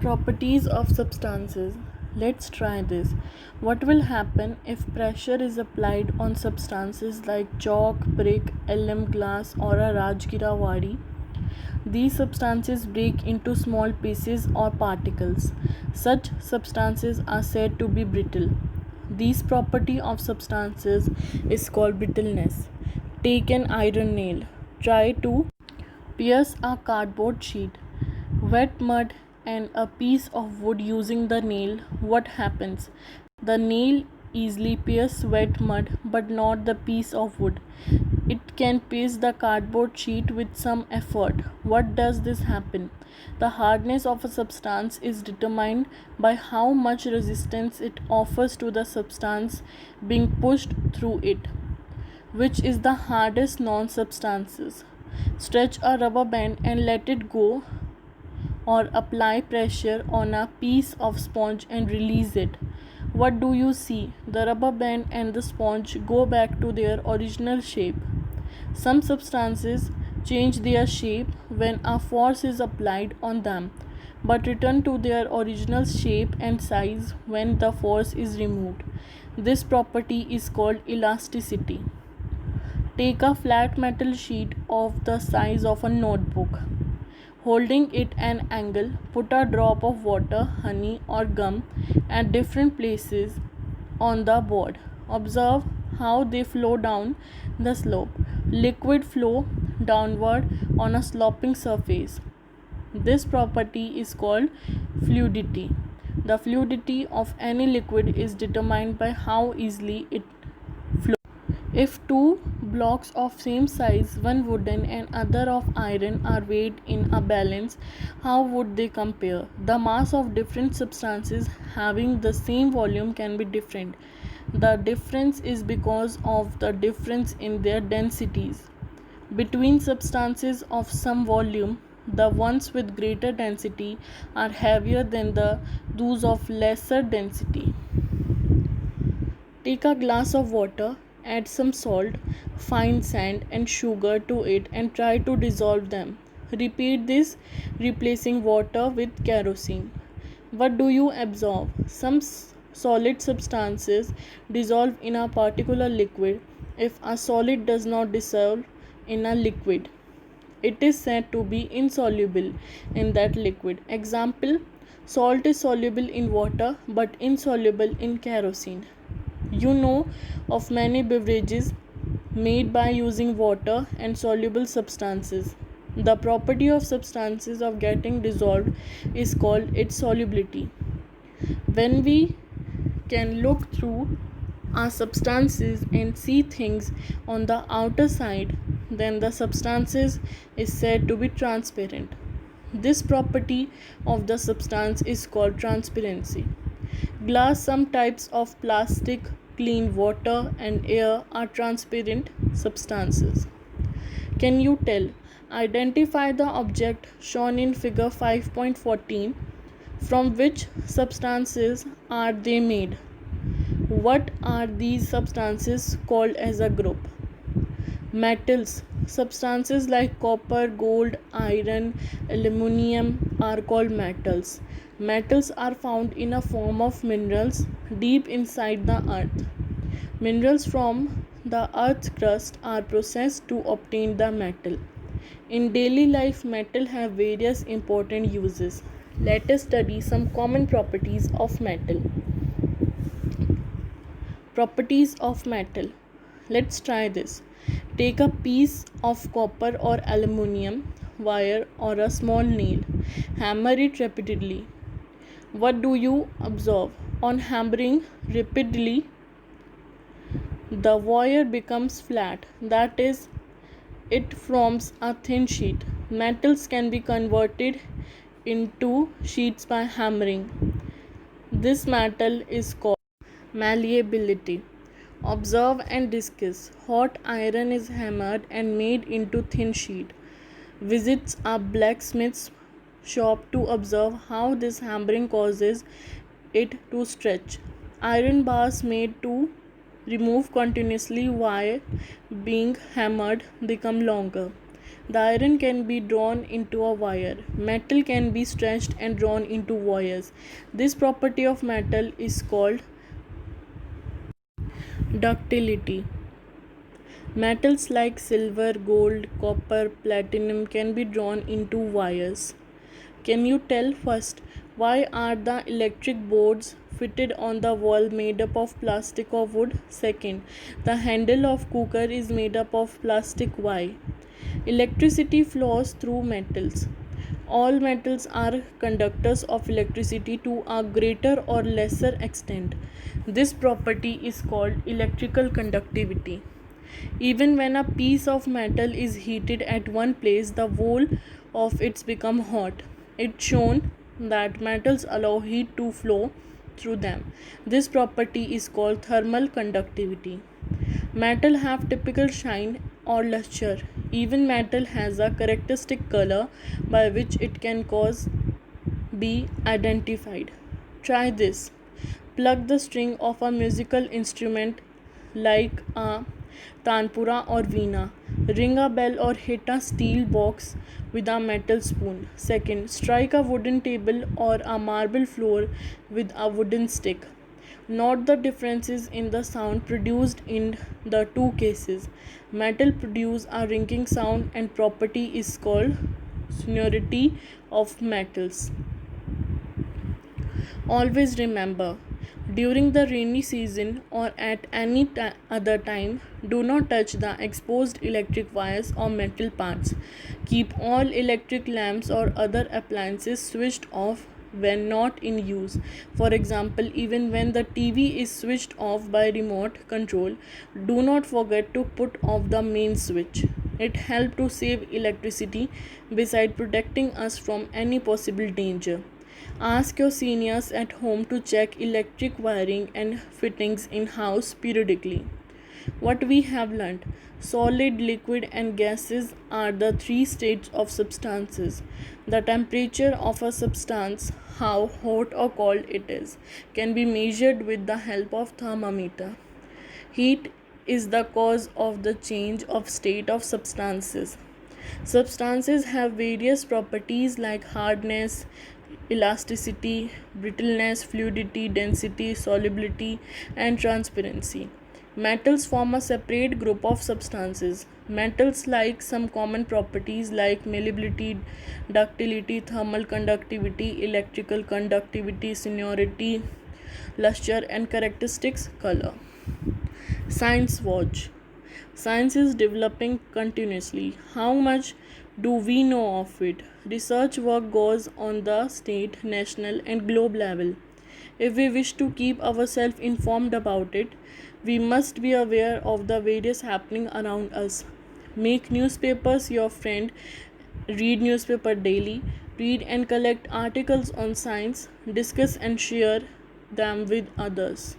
Properties of substances. Let's try this. What will happen if pressure is applied on substances like chalk, brick, alum glass, or a Rajgira wadi? These substances break into small pieces or particles. Such substances are said to be brittle. This property of substances is called brittleness. Take an iron nail. Try to pierce a cardboard sheet, wet mud, and a piece of wood using the nail. What happens? The nail easily pierces wet mud but not the piece of wood. It can pierce the cardboard sheet with some effort. What does this happen? The hardness of a substance is determined by how much resistance it offers to the substance being pushed through it. Which is the hardest non-substances? Stretch a rubber band and let it go, or apply pressure on a piece of sponge and release it. What do you see? The rubber band and the sponge go back to their original shape. Some substances change their shape when a force is applied on them, but return to their original shape and size when the force is removed. This property is called elasticity. Take a flat metal sheet of the size of a notebook. Holding it an angle, put a drop of water, honey, or gum at different places on the board. Observe how they flow down the slope. Liquid flow downward on a sloping surface. This property is called fluidity. The fluidity of any liquid is determined by how easily it flows. If two blocks of same size, one wooden and other of iron, are weighed in a balance, how would they compare? The mass of different substances having the same volume can be different. The difference is because of the difference in their densities. Between substances of some volume, the ones with greater density are heavier than those of lesser density. Take a glass of water, add some salt, fine sand, and sugar to it and try to dissolve them. Repeat this, replacing water with kerosene. What do you observe? Some solid substances dissolve in a particular liquid. If a solid does not dissolve in a liquid, it is said to be insoluble in that liquid. Example: salt is soluble in water but insoluble in kerosene. You know of many beverages made by using water and soluble substances. The property of substances of getting dissolved is called its solubility. When we can look through our substances and see things on the outer side, then the substances is said to be transparent. This property of the substance is called transparency. Glass, some types of plastic, clean water, and air are transparent substances. Can you tell? Identify the object shown in figure 5.14. From which substances are they made? What are these substances called as a group? Metals. Substances like copper, gold, iron, aluminum are called metals. Metals are found in a form of minerals deep inside the earth. Minerals from the earth's crust are processed to obtain the metal. In daily life, metal have various important uses. Let us study some common properties of metal. Properties of metal. Let's try this. Take a piece of copper or aluminum wire or a small nail. Hammer it repeatedly. What do you observe? On hammering repeatedly, the wire becomes flat. That is, it forms a thin sheet. Metals can be converted into sheets by hammering. This metal is called malleability. Observe and discuss. Hot iron is hammered and made into thin sheet. Visits a blacksmith's shop to observe how this hammering causes it to stretch. Iron bars made to remove continuously while being hammered become longer. The iron can be drawn into a wire. Metal can be stretched and drawn into wires. This property of metal is called ductility. Metals like silver, gold, copper, platinum can be drawn into wires. Can you tell first why are the electric boards fitted on the wall made up of plastic or wood? Second, the handle of cooker is made up of plastic. Why? Electricity flows through metals. All metals are conductors of electricity to a greater or lesser extent. This property is called electrical conductivity. Even when a piece of metal is heated at one place, the whole of it becomes hot. It's shown that metals allow heat to flow through them. This property is called thermal conductivity. Metal have typical shine or luster. Even metal has a characteristic color by which it can cause be identified. Try this. Plug the string of a musical instrument like a tanpura or veena. Ring a bell or hit a steel box with a metal spoon. Second, strike a wooden table or a marble floor with a wooden stick. Note the differences in the sound produced in the two cases. Metal produces a ringing sound and property is called sonority of metals. Always remember, during the rainy season or at any other time, do not touch the exposed electric wires or metal parts. Keep all electric lamps or other appliances switched off when not in use. For example, even when the TV is switched off by remote control, do not forget to put off the main switch. It helps to save electricity besides protecting us from any possible danger. Ask your seniors at home to check electric wiring and fittings in house periodically. What we have learned: solid, liquid, and gases are the three states of substances. The temperature of a substance, how hot or cold it is, can be measured with the help of thermometer. Heat is the cause of the change of state of substances. Substances have various properties like hardness, elasticity, brittleness, fluidity, density, solubility, and transparency. Metals form a separate group of substances. Metals like some common properties like malleability, ductility, thermal conductivity, electrical conductivity, sonority, luster, and characteristics color. Science Watch. Science is developing continuously. How much do we know of it? Research work goes on the state, national, and globe level. If we wish to keep ourselves informed about it, we must be aware of the various happening around us. Make newspapers your friend. Read newspaper daily. Read and collect articles on science. Discuss and share them with others.